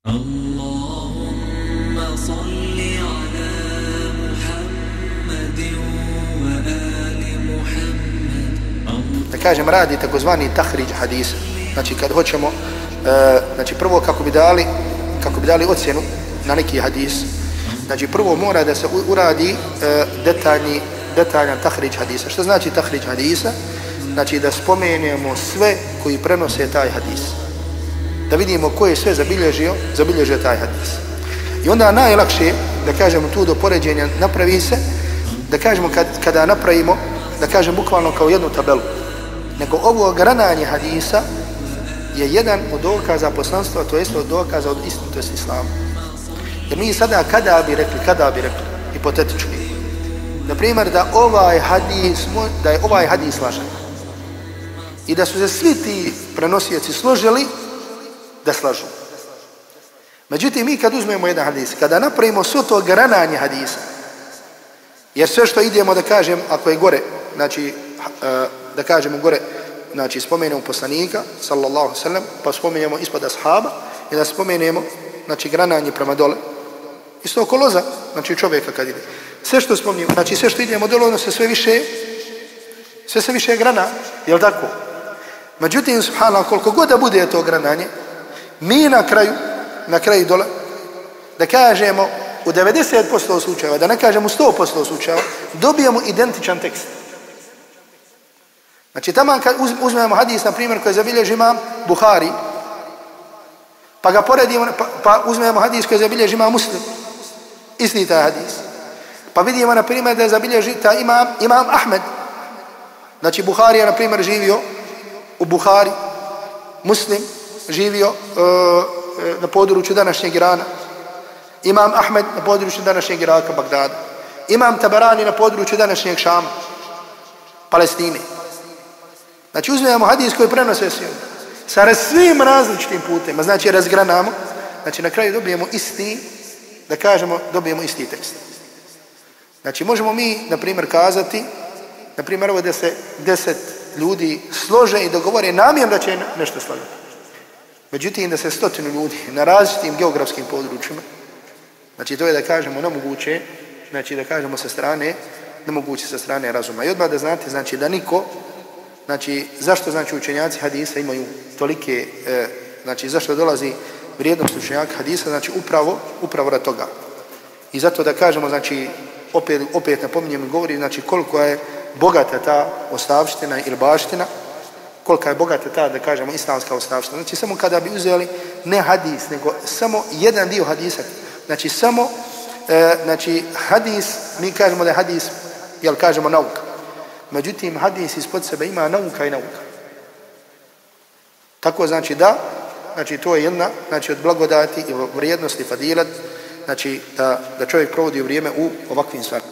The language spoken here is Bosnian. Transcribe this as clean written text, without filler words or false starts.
اللهم صل على محمد وآل محمد. Da kažem, radi takozvani tahriđ hadisa. Znači kad hoćemo, znači prvo kako bi dali ocjenu na neki hadis, znači prvo mora da se uradi detaljan tahriđ hadisa. Što znači tahriđ hadisa? Znači da spomenemo sve koji prenose taj hadis. Da vidimo ko je sve zabilježio taj hadis. I onda najlakše, da kažemo tu do poređenja napravi se, da kažemo kada napravimo, da kažem bukvalno kao jednu tabelu. Nego ovo grananje hadisa je jedan od dokaza poslanstva, to jest od dokaza od istinitosti islama. Jer mi sada kada bi rekli, hipotetički, na primjer da je ovaj hadis lažan. I da su se svi ti prenosioci složili da slažu. Međutim, mi kad uzmemo jedan hadis, kada napravimo svo to grananje hadisa, jer sve što idemo da kažem, ako je gore, znači da kažemo gore, znači spomenemo poslanika, sallallahu alejhi ve sellem, pa spomenemo ispod ashaba i da spomenemo, znači grananje prema dole. Isto oko loza, znači čovjeka kad ide. Sve što spomenemo, znači sve što idemo dole, ono se sve više grana, jel tako? Međutim, subhanallah, koliko god da bude to grananje, mi na kraju dole, da kažemo u 90% slučajeva, da ne kažemo u 100% slučajeva, dobijemo identičan tekst. Znači, tamo kad uzmemo hadis, na primjer, koji zabilježi imam Buhari, pa ga poredimo, pa uzmemo hadis koji zabilježi imam Muslim, isti taj hadis. Pa vidimo, na primjer, da zabilježi taj imam Ahmed. Znači, Buhari je, na primjer, živio u Buhari, Muslim živio na području današnjeg Irana, imam Ahmed na području današnjeg Iraka, Bagdada, imam Tabarani na području današnjeg Šama, Palestine. Znači uzmemo hadis koji prenose svi sa svim različitim putima, znači razgranamo, znači na kraju dobijemo isti tekst. Znači možemo mi, na primjer, kazati, na primjer, ovo da se 10 ljudi slože i dogovore namjerno da će nešto slagati. Međutim, da se 100 ljudi na različitim geografskim područjima, znači to je da kažemo nemoguće, znači da kažemo nemoguće sa strane razuma. I odmah da znate, znači da niko, znači zašto znači učenjaci hadisa imaju tolike, znači zašto dolazi vrijednost učenjaka hadisa, znači upravo rad toga. I zato da kažemo, znači opet napominjem i govorim, znači koliko je bogata ta ostavština ili baština, kolika je bogata ta, da kažemo, islamska ostavština. Znači samo kada bi uzeli ne hadis, nego samo jedan dio hadisa, znači samo, znači hadis, mi kažemo da je hadis, jel kažemo nauka. Međutim, hadis ispod sebe ima nauka i nauka. Tako znači da, znači to je jedna, znači od blagodati i vrijednosti fadilat, znači da čovjek provodi vrijeme u ovakvim stvarima.